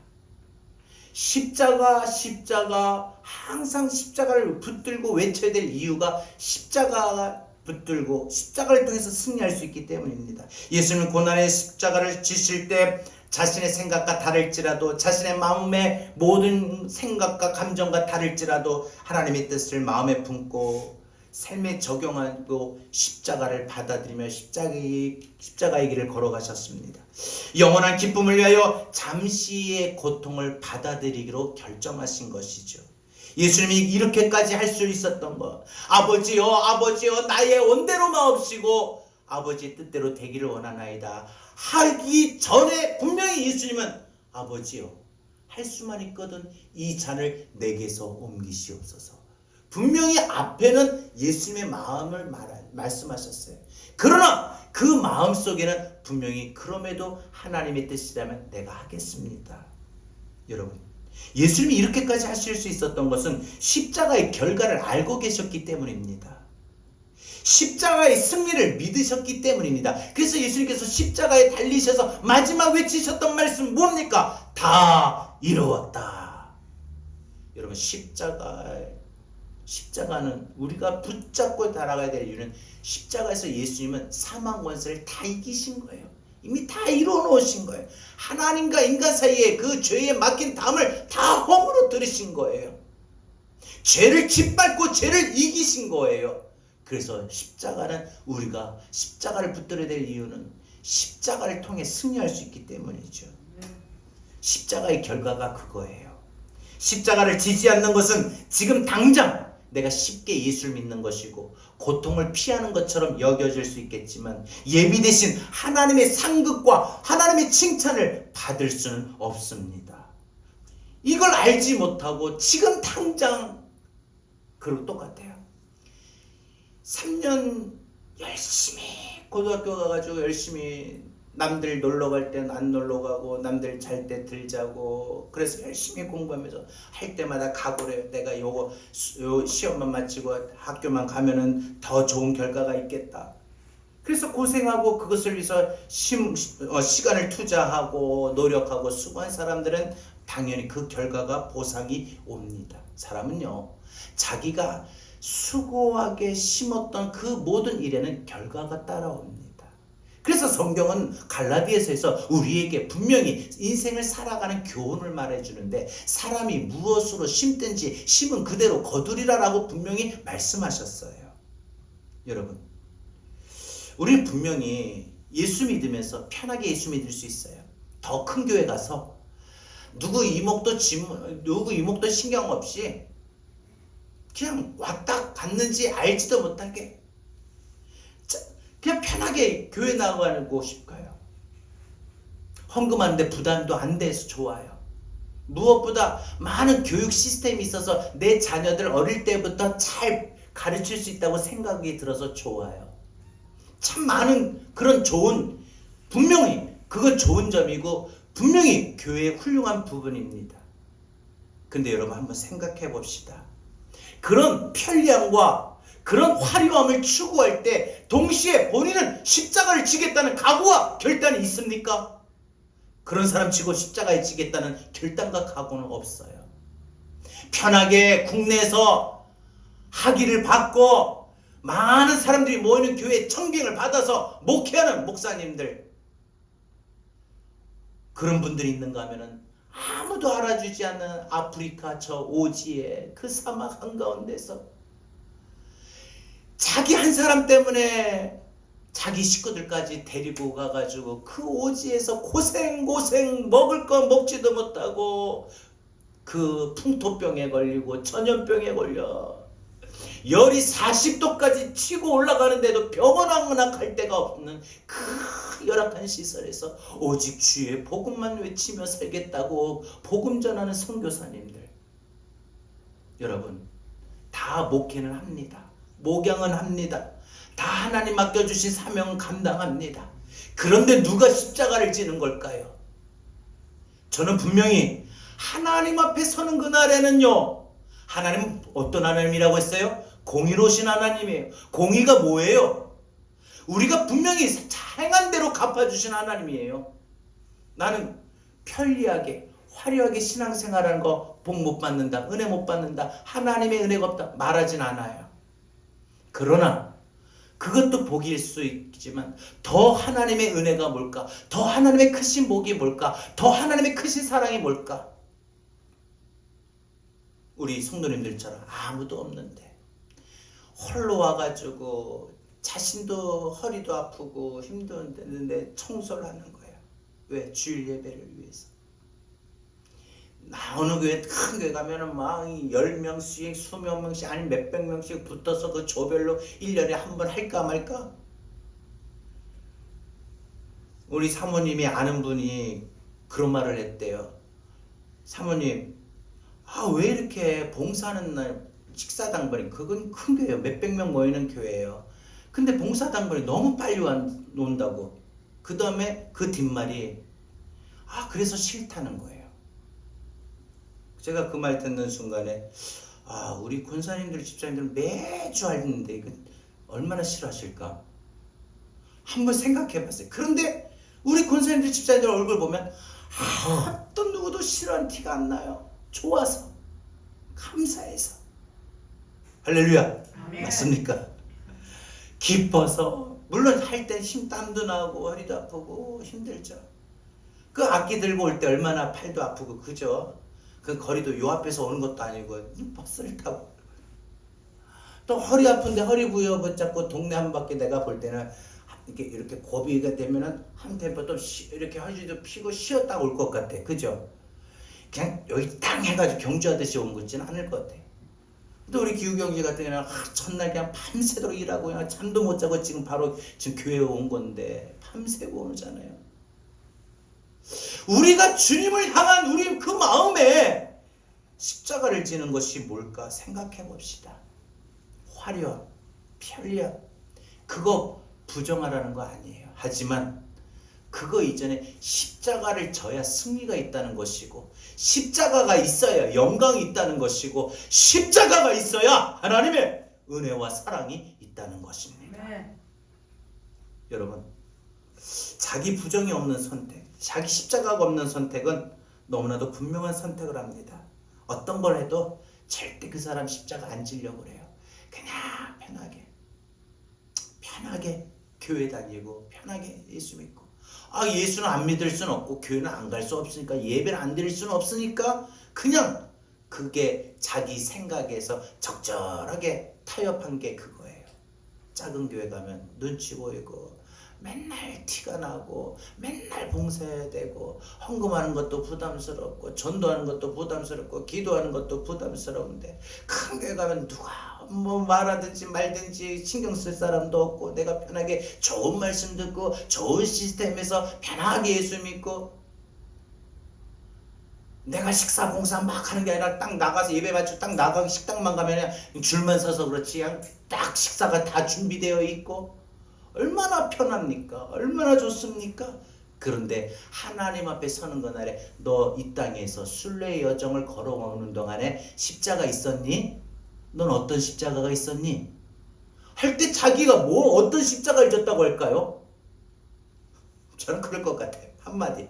십자가 항상 십자가를 붙들고 외쳐야 될 이유가 십자가가 붙들고 십자가를 통해서 승리할 수 있기 때문입니다. 예수님은 고난의 십자가를 지실 때 자신의 생각과 다를지라도, 자신의 마음의 모든 생각과 감정과 다를지라도 하나님의 뜻을 마음에 품고 삶에 적용하고 십자가를 받아들이며 십자가의 길을 걸어가셨습니다. 영원한 기쁨을 위하여 잠시의 고통을 받아들이기로 결정하신 것이죠. 예수님이 이렇게까지 할 수 있었던 것, 아버지여 나의 원대로 마옵시고 아버지의 뜻대로 되기를 원하나이다 하기 전에 분명히 예수님은 아버지여 할 수만 있거든 이 잔을 내게서 옮기시옵소서, 분명히 앞에는 예수님의 마음을 말씀하셨어요. 그러나 그 마음속에는 분명히 그럼에도 하나님의 뜻이라면 내가 하겠습니다. 여러분, 예수님이 이렇게까지 하실 수 있었던 것은 십자가의 결과를 알고 계셨기 때문입니다. 십자가의 승리를 믿으셨기 때문입니다. 그래서 예수님께서 십자가에 달리셔서 마지막 외치셨던 말씀 뭡니까? 다 이루었다. 여러분, 십자가는 우리가 붙잡고 달아가야 될 이유는 십자가에서 예수님은 사망 권세를 다 이기신 거예요. 이미 다 이루어 놓으신 거예요. 하나님과 인간 사이에 그 죄에 맡긴 담을 다 홈으로 들으신 거예요. 죄를 짓밟고 죄를 이기신 거예요. 그래서 십자가는 우리가 십자가를 붙들어야 될 이유는 십자가를 통해 승리할 수 있기 때문이죠. 십자가의 결과가 그거예요. 십자가를 지지 않는 것은 지금 당장 내가 쉽게 예수를 믿는 것이고 고통을 피하는 것처럼 여겨질 수 있겠지만 예비 대신 하나님의 상급과 하나님의 칭찬을 받을 수는 없습니다. 이걸 알지 못하고 지금 당장 그리고 똑같아요. 3년 열심히 고등학교 가가지고 열심히 남들 놀러 갈 땐 안 놀러 가고 남들 잘 때 들자고 그래서 열심히 공부하면서 할 때마다 각오를 해요. 내가 요 시험만 마치고 학교만 가면은 더 좋은 결과가 있겠다. 그래서 고생하고 그것을 위해서 시간을 투자하고 노력하고 수고한 사람들은 당연히 그 결과가 보상이 옵니다. 사람은요, 자기가 수고하게 심었던 그 모든 일에는 결과가 따라옵니다. 그래서 성경은 갈라디아서에서 우리에게 분명히 인생을 살아가는 교훈을 말해주는데 사람이 무엇으로 심든지 심은 그대로 거두리라라고 분명히 말씀하셨어요. 여러분, 우리는 분명히 예수 믿으면서 편하게 예수 믿을 수 있어요. 더 큰 교회 가서 누구 이목도 신경 없이 그냥 왔다 갔는지 알지도 못하게 그냥 편하게 교회 나가고 싶어요. 헌금하는데 부담도 안 돼서 좋아요. 무엇보다 많은 교육 시스템이 있어서 내 자녀들 어릴 때부터 잘 가르칠 수 있다고 생각이 들어서 좋아요. 참 많은 그런 좋은, 분명히 그건 좋은 점이고 분명히 교회의 훌륭한 부분입니다. 근데 여러분 한번 생각해 봅시다. 그런 편리함과 그런 화려함을 추구할 때 동시에 본인은 십자가를 지겠다는 각오와 결단이 있습니까? 그런 사람 치고 십자가에 지겠다는 결단과 각오는 없어요. 편하게 국내에서 학위를 받고 많은 사람들이 모이는 교회에 청빙을 받아서 목회하는 목사님들, 그런 분들이 있는가 하면은 아무도 알아주지 않는 아프리카 저 오지의 그 사막 한가운데서 자기 한 사람 때문에 자기 식구들까지 데리고 가가지고 그 오지에서 고생 먹을 거 먹지도 못하고 그 풍토병에 걸리고 전염병에 걸려 열이 40도까지 치고 올라가는데도 병원 아무나 갈 데가 없는 그 열악한 시설에서 오직 주의 복음만 외치며 살겠다고 복음 전하는 선교사님들, 여러분 다 목회는 합니다. 목양은 합니다. 다 하나님 맡겨주신 사명은 감당합니다. 그런데 누가 십자가를 지는 걸까요? 저는 분명히 하나님 앞에 서는 그날에는요, 하나님은 어떤 하나님이라고 했어요? 공의로우신 하나님이에요. 공의가 뭐예요? 우리가 분명히 행한 대로 갚아주신 하나님이에요. 나는 편리하게 화려하게 신앙생활하는 거 복 못 받는다, 은혜 못 받는다, 하나님의 은혜가 없다 말하진 않아요. 그러나 그것도 복일 수 있지만 더 하나님의 은혜가 뭘까? 더 하나님의 크신 복이 뭘까? 더 하나님의 크신 사랑이 뭘까? 우리 성도님들처럼 아무도 없는데 홀로 와가지고 자신도 허리도 아프고 힘든데 청소를 하는 거야. 왜? 주일 예배를 위해서. 나 어느 교회 큰 교회 가면은 막 10명씩 수몇 명씩 아니 몇백 명씩 붙어서 그 조별로 1년에 한 번 할까 말까. 우리 사모님이 아는 분이 그런 말을 했대요. 사모님, 왜 이렇게 봉사하는 날 식사당번이, 그건 큰 교회예요. 몇백 명 모이는 교회예요. 근데 봉사당번이 너무 빨리 온다고. 그 다음에 그 뒷말이 그래서 싫다는 거예요. 제가 그 말 듣는 순간에 우리 권사님들 집사님들 매주 하는데 이거 얼마나 싫어하실까 한번 생각해 봤어요. 그런데 우리 권사님들 집사님들 얼굴 보면 어떤 누구도 싫어하는 티가 안 나요. 좋아서, 감사해서. 할렐루야. 아멘. 맞습니까? 기뻐서. 물론 할 때 땀도 나고 허리도 아프고 힘들죠. 그 악기 들고 올 때 얼마나 팔도 아프고 그죠? 그 거리도 요 앞에서 오는 것도 아니고 버스를 타고 또 허리 아픈데 허리 부여 붙잡고 동네 한 바퀴 내가 볼 때는 이렇게 고비가 되면은 한 템포 또 이렇게 허리도 피고 쉬었다 올 것 같아. 그죠? 그냥 여기 땅 해가지고 경주하듯이 온 거 있지는 않을 것 같아. 또 우리 기후경제 같은 경우는 첫날 그냥 밤새도록 일하고 그냥 잠도 못 자고 지금 바로 지금 교회에 온 건데 밤새고 오잖아요. 우리가 주님을 향한 우리 그 마음에 십자가를 지는 것이 뭘까 생각해 봅시다. 화려함, 편리함, 그거 부정하라는 거 아니에요. 하지만 그거 이전에 십자가를 져야 승리가 있다는 것이고, 십자가가 있어야 영광이 있다는 것이고, 십자가가 있어야 하나님의 은혜와 사랑이 있다는 것입니다. 네. 여러분, 자기 부정이 없는 선택, 자기 십자가가 없는 선택은 너무나도 분명한 선택을 합니다. 어떤 걸 해도 절대 그 사람 십자가 안 지려고 그래요. 그냥 편하게 교회 다니고 편하게 예수 믿고, 예수는 안 믿을 수는 없고 교회는 안 갈 수 없으니까 예배를 안 드릴 수는 없으니까 그냥 그게 자기 생각에서 적절하게 타협한 게 그거예요. 작은 교회 가면 눈치 보이고 맨날 티가 나고 맨날 봉사해야 되고 헌금하는 것도 부담스럽고 전도하는 것도 부담스럽고 기도하는 것도 부담스러운데, 큰 교회 가면 누가 뭐 말하든지 말든지 신경 쓸 사람도 없고 내가 편하게 좋은 말씀 듣고 좋은 시스템에서 편하게 예수 믿고 내가 식사 봉사 막 하는 게 아니라 딱 나가서 예배 마치고 딱 나가기 식당만 가면 그냥 줄만 서서 그렇지 그냥 딱 식사가 다 준비되어 있고 얼마나 편합니까? 얼마나 좋습니까? 그런데 하나님 앞에 서는 그날에 너 이 땅에서 순례의 여정을 걸어오는 동안에 십자가 있었니? 넌 어떤 십자가가 있었니? 할 때 자기가 뭐 어떤 십자가를 졌다고 할까요? 저는 그럴 것 같아요. 한마디.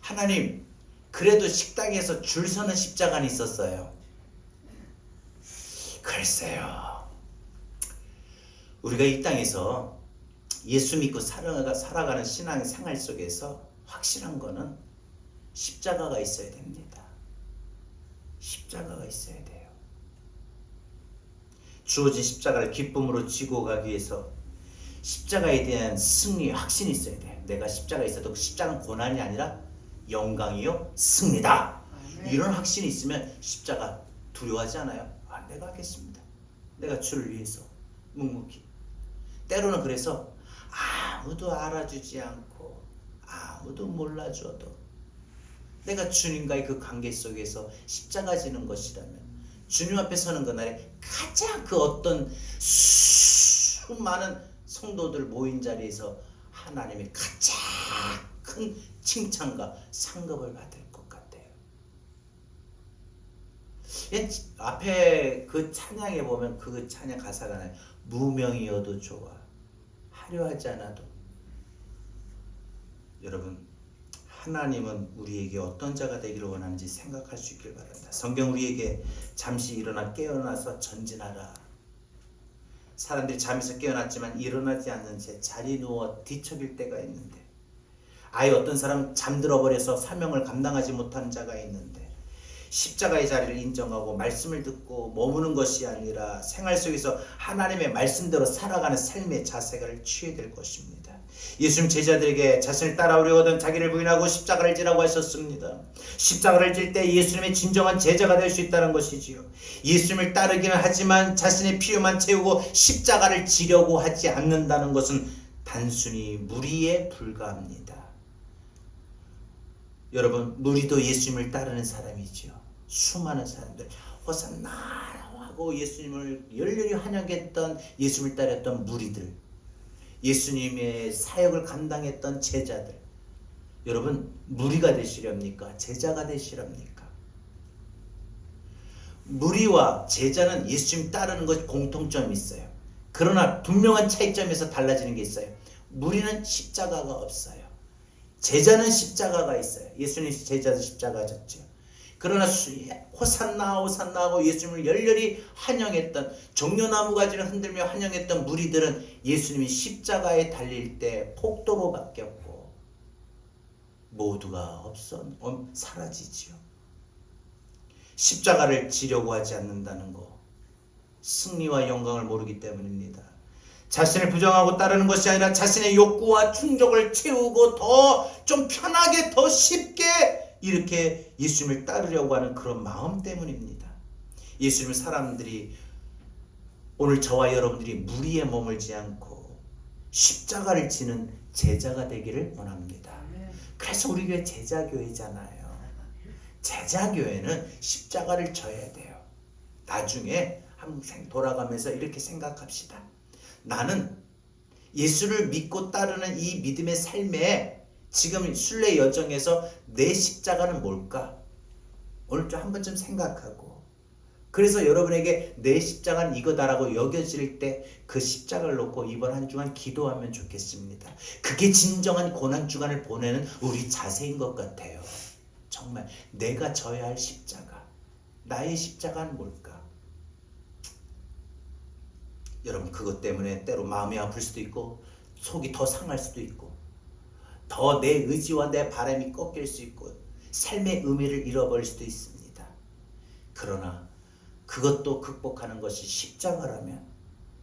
하나님, 그래도 식당에서 줄 서는 십자가는 있었어요. 글쎄요. 우리가 이 땅에서 예수 믿고 살아가는 신앙 생활 속에서 확실한 거는 십자가가 있어야 됩니다. 십자가가 있어야 돼요. 주어진 십자가를 기쁨으로 지고 가기 위해서 십자가에 대한 승리, 확신이 있어야 돼요. 내가 십자가에 있어도 그 십자가는 고난이 아니라 영광이요 승리다. 이런 확신이 있으면 십자가 두려워하지 않아요. 내가 하겠습니다. 내가 주를 위해서 묵묵히. 때로는 그래서 아무도 알아주지 않고 아무도 몰라줘도 내가 주님과의 그 관계 속에서 십자가 지는 것이라면 주님 앞에 서는 그날에 가장 그 어떤 수많은 성도들 모인 자리에서 하나님의 가장 큰 칭찬과 상급을 받을 것 같아요. 앞에 그 찬양에 보면 그 찬양 가사가 나요. 무명이어도 좋아. 하려하지 않아도. 여러분, 하나님은 우리에게 어떤 자가 되기를 원하는지 생각할 수 있길 바랍니다. 성경 우리에게 잠시 일어나 깨어나서 전진하라. 사람들이 잠에서 깨어났지만 일어나지 않는 채 자리 누워 뒤척일 때가 있는데, 아예 어떤 사람은 잠들어 버려서 사명을 감당하지 못한 자가 있는데, 십자가의 자리를 인정하고 말씀을 듣고 머무는 것이 아니라 생활 속에서 하나님의 말씀대로 살아가는 삶의 자세를 취해야 될 것입니다. 예수님 제자들에게 자신을 따라오려거든 자기를 부인하고 십자가를 지라고 하셨습니다. 십자가를 질 때 예수님의 진정한 제자가 될 수 있다는 것이지요. 예수님을 따르기는 하지만 자신의 필요만 채우고 십자가를 지려고 하지 않는다는 것은 단순히 무리에 불과합니다. 여러분, 무리도 예수님을 따르는 사람이지요. 수많은 사람들 호산나 하고 예수님을 열렬히 환영했던, 예수님을 따랐던 무리들, 예수님의 사역을 감당했던 제자들. 여러분, 무리가 되시렵니까? 제자가 되시렵니까? 무리와 제자는 예수님 따르는 것 공통점이 있어요. 그러나 분명한 차이점에서 달라지는 게 있어요. 무리는 십자가가 없어요. 제자는 십자가가 있어요. 예수님 제자도 십자가 졌죠. 그러나 호산나 호산나 하고 예수님을 열렬히 환영했던, 종려나무 가지를 흔들며 환영했던 무리들은 예수님이 십자가에 달릴 때 폭도로 바뀌었고 모두가 사라지지요. 십자가를 지려고 하지 않는다는 것, 승리와 영광을 모르기 때문입니다. 자신을 부정하고 따르는 것이 아니라 자신의 욕구와 충족을 채우고 더 좀 편하게, 더 쉽게 이렇게 예수님을 따르려고 하는 그런 마음 때문입니다. 예수님을 사람들이, 오늘 저와 여러분들이 무리에 머물지 않고 십자가를 지는 제자가 되기를 원합니다. 그래서 우리 교회 제자교회잖아요. 제자교회는 십자가를 져야 돼요. 나중에 항상 돌아가면서 이렇게 생각합시다. 나는 예수를 믿고 따르는 이 믿음의 삶에 지금 순례 여정에서 내 십자가는 뭘까? 오늘 좀 한번 좀 생각하고, 그래서 여러분에게 내 십자가는 이거다라고 여겨질 때 그 십자가를 놓고 이번 한 주간 기도하면 좋겠습니다. 그게 진정한 고난주간을 보내는 우리 자세인 것 같아요. 정말 내가 져야 할 십자가, 나의 십자가는 뭘까? 여러분, 그것 때문에 때로 마음이 아플 수도 있고 속이 더 상할 수도 있고 더 내 의지와 내 바람이 꺾일 수 있고 삶의 의미를 잃어버릴 수도 있습니다. 그러나 그것도 극복하는 것이 십자가라면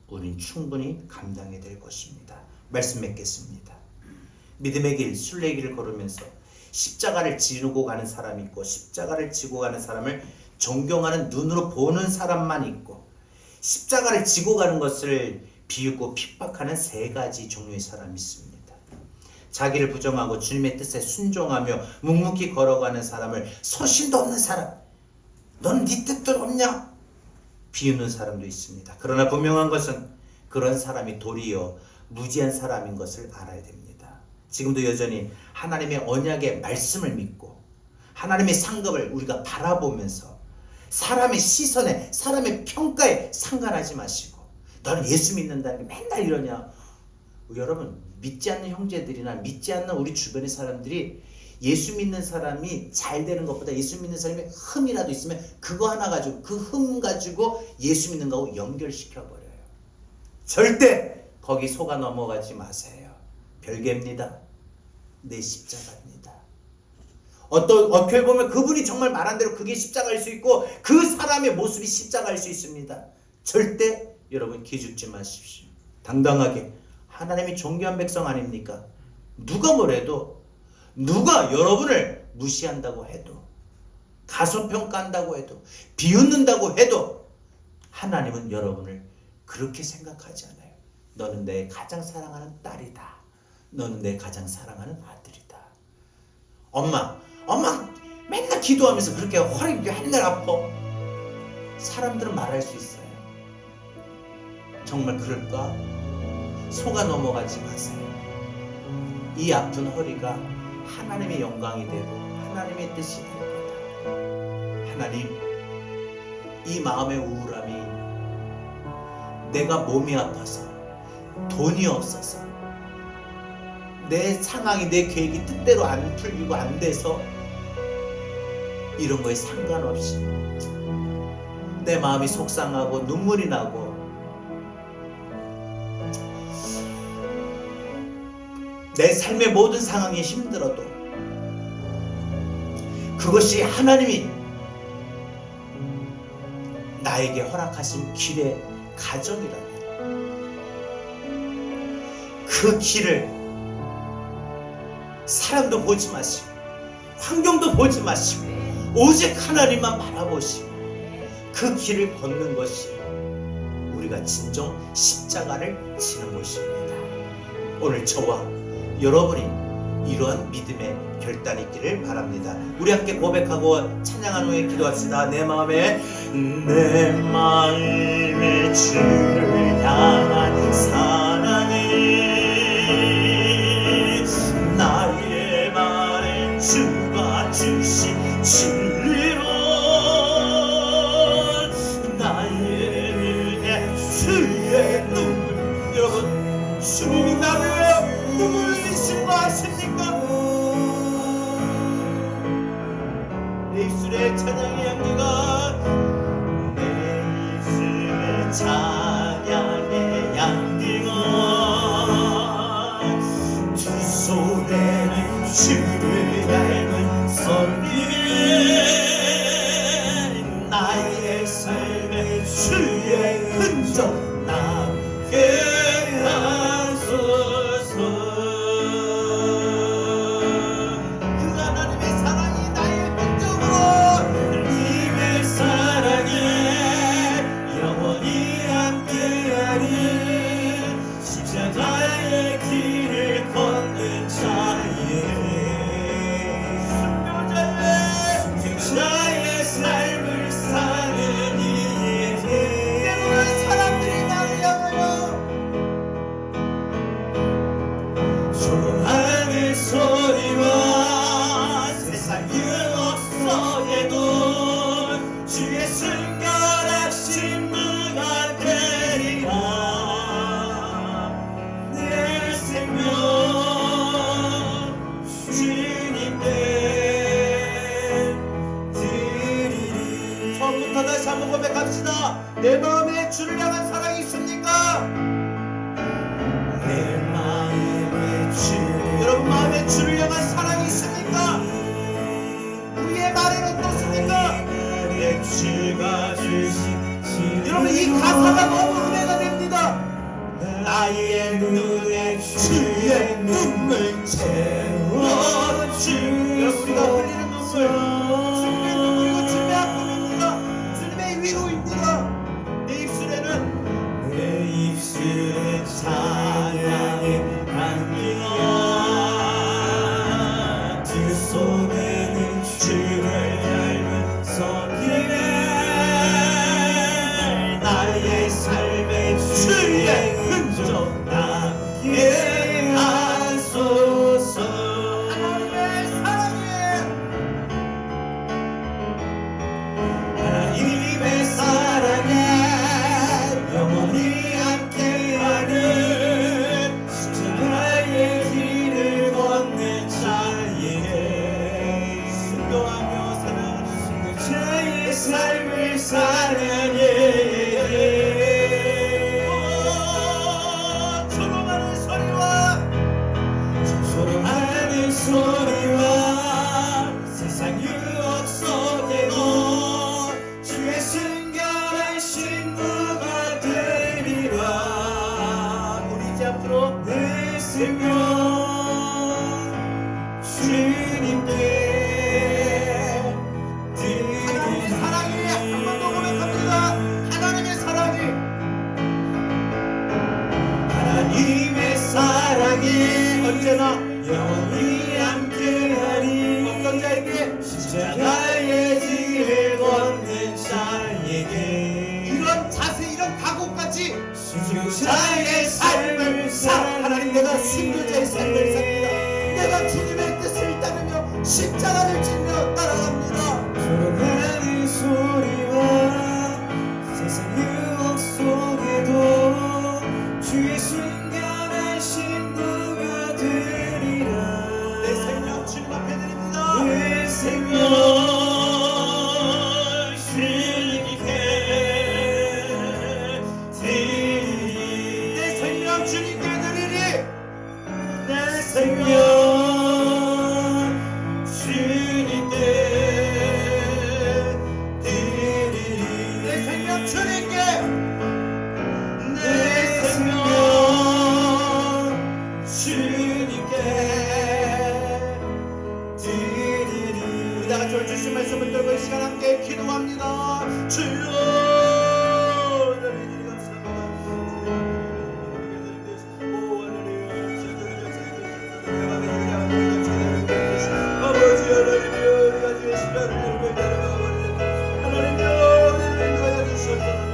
우린 충분히 감당이 될 것입니다. 말씀 맺겠습니다. 믿음의 길, 순례의 길을 걸으면서 십자가를 지르고 가는 사람이 있고 십자가를 지고 가는 사람을 존경하는 눈으로 보는 사람만 있고, 십자가를 지고 가는 것을 비웃고 핍박하는 세 가지 종류의 사람이 있습니다. 자기를 부정하고 주님의 뜻에 순종하며 묵묵히 걸어가는 사람을 소신도 없는 사람, 넌 네 뜻도 없냐? 비웃는 사람도 있습니다. 그러나 분명한 것은 그런 사람이 도리어 무지한 사람인 것을 알아야 됩니다. 지금도 여전히 하나님의 언약의 말씀을 믿고 하나님의 상급을 우리가 바라보면서 사람의 시선에, 사람의 평가에 상관하지 마시고, 너는 예수 믿는다는 게 맨날 이러냐? 여러분, 믿지 않는 형제들이나 믿지 않는 우리 주변의 사람들이 예수 믿는 사람이 잘 되는 것보다 예수 믿는 사람이 흠이라도 있으면 그거 하나 가지고, 그 흠 가지고 예수 믿는 거하고 연결시켜버려요. 절대 거기 속아 넘어가지 마세요. 별개입니다. 내 십자가입니다. 어떻게 보면 그분이 정말 말한 대로 그게 십자가일 수 있고 그 사람의 모습이 십자가일 수 있습니다. 절대 여러분 기죽지 마십시오. 당당하게, 하나님이 존귀한 백성 아닙니까? 누가 뭐래도, 누가 여러분을 무시한다고 해도, 가소평가한다고 해도, 비웃는다고 해도 하나님은 여러분을 그렇게 생각하지 않아요. 너는 내 가장 사랑하는 딸이다. 너는 내 가장 사랑하는 아들이다. 엄마 맨날 기도하면서 그렇게 허리 맨날 아파. 사람들은 말할 수 있어요. 정말 그럴까? 속아 넘어가지 마세요. 이 아픈 허리가 하나님의 영광이 되고 하나님의 뜻이 될 거다. 하나님, 이 마음의 우울함이 내가 몸이 아파서, 돈이 없어서, 내 상황이, 내 계획이 뜻대로 안 풀리고 안 돼서 이런 거에 상관없이 내 마음이 속상하고 눈물이 나고 내 삶의 모든 상황이 힘들어도 그것이 하나님이 나에게 허락하신 길의 가정이라면 그 길을 사람도 보지 마시고 환경도 보지 마시고 오직 하나님만 바라보시고 그 길을 걷는 것이 우리가 진정 십자가를 지는 것입니다. 오늘 저와 여러분이 이러한 믿음의 결단이 있기를 바랍니다. 우리 함께 고백하고 찬양한 후에 기도합시다. 내 마음에 주를 향한 사랑이, 나의 말에 주가 주신 진리로, 나의 눈에 주의 눈물. 여러분, 주님이 나를 눈물 흘리시고 하십니까? 내 입술의 찬양의 향기가, 내 입술의 찬양의 향기가 두 손에는 주를 닮은 선미, 나의 삶에 주의 흔적 남게 하소서. 그 하나님의 사랑이 나의 흔적으로, 님의 사랑에 영원히 함께하리. 십자가의 길을 걷는 자의, 순교자의 삶을 사는 이에게 때로는 사람들이 나를 향하여 조롱하는 소리와 세상 유혹소에도 주의 손가락신 누가 되리라. 내 생명 주님께 드리리. 처음부터 다시 한번 고백합시다. 내 마음에 주를 향한 사랑이 있습니까? 내 마음에 주, 여러분 마음에 주를 향한 사랑이 있습니까? 우리의 말은 어떻습니까? 내 주가 주신, 여러분 이 가사가 너무 은혜가 됩니다. 나의 눈에 주의 눈물 채워주. 여러분 우리가 흘리는 눈물, 주님의 눈물이고 주님의 아픔입니다. 주님의 위로입니다. 내 입술에는, 내 입술에 찬양의 향기가 앞으로 내 생명 주님께 하나님의 사랑이 한 번 더 고백합니다. 하나님의 사랑이 하나님의 사랑이 언제나 영원히 함께하니 어떤 자에게 십자가의 길을 걷는 자에게 이런 자세 이런 각오까지 순교자의 삶을 하나님 내가 순교자의 삶을 삽니다. 내가 주님의 뜻을 따르며 십자가를 지며 따라갑니다. 졸업하는 소리와 세상 유혹 속에도 주의 순결한 신부가 되리라. 내 생명 주님 앞에 드립니다. 내 생명 주님께 드리리. 내 생명 주님께 드리리. 내 생명 주님께 드리리. 내 생명 주님께 내 생명 주님께 드리리. 우리 다 같이 오늘 주신 말씀을 들고 이 시간 함께 기도합니다. 주여 아버지 하나님이여 우리가 주의 십자가를 들고 따라가버리는 하나님이여 우리를 인도하여 주시옵소서.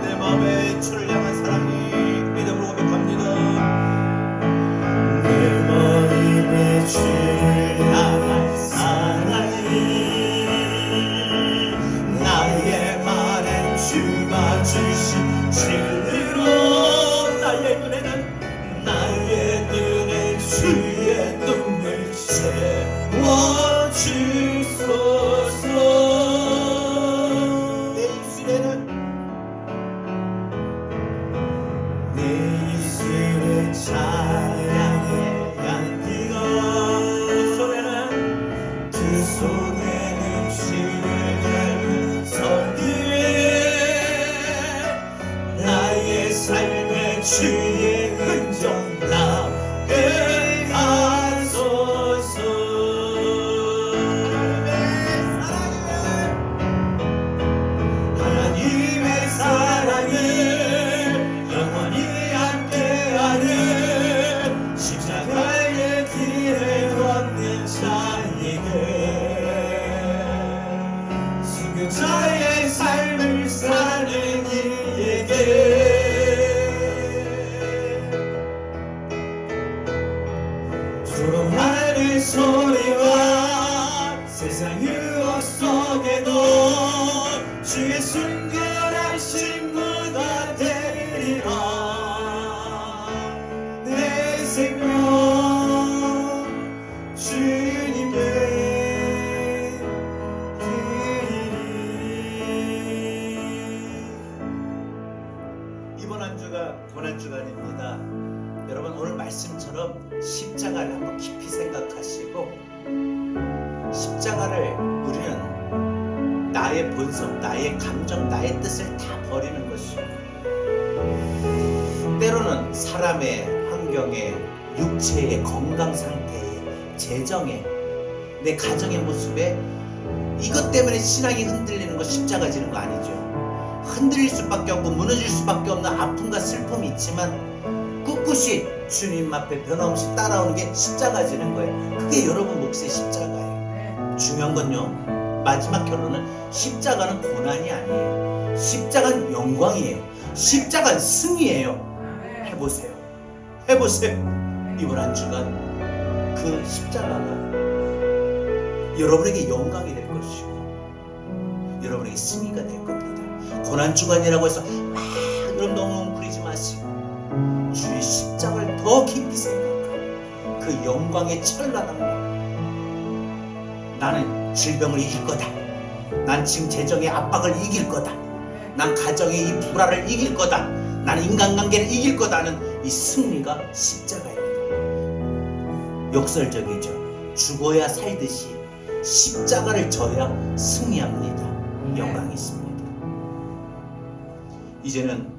내 마음에 주를 향한 사랑이 믿음으로 고백합니다. 내 마음에 주를 향한 사랑이 나의 말에 주가 주신 진리로 나의 눈에 주의 눈물 채워주소서. 내 입술에는 내 입술에 찬양의 향기가 두 손에는 주를 닮은 선기에 나의 삶에 주의 흔적 나게 하소서. 하나님의 사랑을 영원히 함께하는 십자가의 길을 걷는 자에게 순교자의 삶을 사는 이에게 조롱하는 소리와 세상 유혹 속에도 주의 순결한 신부가 되리라. 내 생명 주님께 드리리. 이번 한 주가 고난 주간입니다. 여러분 오늘 말씀처럼 십자가를 한번 깊이 생각하시고 십자가를 우리는 나의 본성, 나의 감정, 나의 뜻을 다 버리는 것이요. 때로는 사람의 환경에, 육체의 건강 상태에, 재정에, 내 가정의 모습에 이것 때문에 신앙이 흔들리는 거, 십자가 지는 거 아니죠. 흔들릴 수밖에 없고 무너질 수밖에 없는 아픔과 슬픔이 있지만 꿋꿋이 주님 앞에 변함없이 따라오는 게 십자가 지는 거예요. 그게 여러분 몫의 십자가예요. 중요한 건요, 마지막 결론은 십자가는 고난이 아니에요. 십자가는 영광이에요. 십자가는 승리예요. 해보세요. 이번 한 주간 그 십자가가 여러분에게 영광이 될 것이고 여러분에게 승리가 될 겁니다. 고난 주간이라고 해서 막 너무 웅크리지 마시고 주의 십자가를 더 깊이 생각하고 그 영광의 찬란함과 나는 질병을 이길 거다, 난 지금 재정의 압박을 이길 거다, 난 가정의 이 불화를 이길 거다, 난 인간관계를 이길 거다는 이 승리가 십자가입니다. 역설적이죠. 죽어야 살듯이 십자가를 져야 승리합니다. 영광이 있습니다. 이제는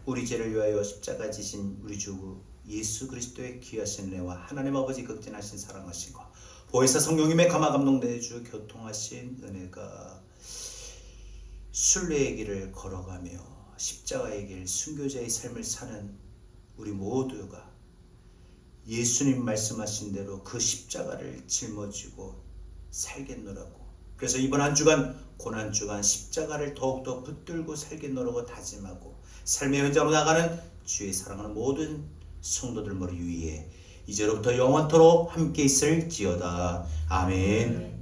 우리 죄를 위하여 십자가 지신 우리 주 예수 그리스도의 귀하신 은혜와 하나님 아버지 극진하신 사랑하시고 보혜사 성령님의 감화 감동 내주 교통하신 은혜가 순례의 길을 걸어가며 십자가의 길, 순교자의 삶을 사는 우리 모두가 예수님 말씀하신 대로 그 십자가를 짊어지고 살겠노라고. 그래서 이번 한 주간 고난 주간 십자가를 더욱더 붙들고 살겠노라고 다짐하고 삶의 현장으로 나가는 주의 사랑하는 모든 성도들 머리 위에 이제로부터 영원토록 함께 있을지어다. 아멘.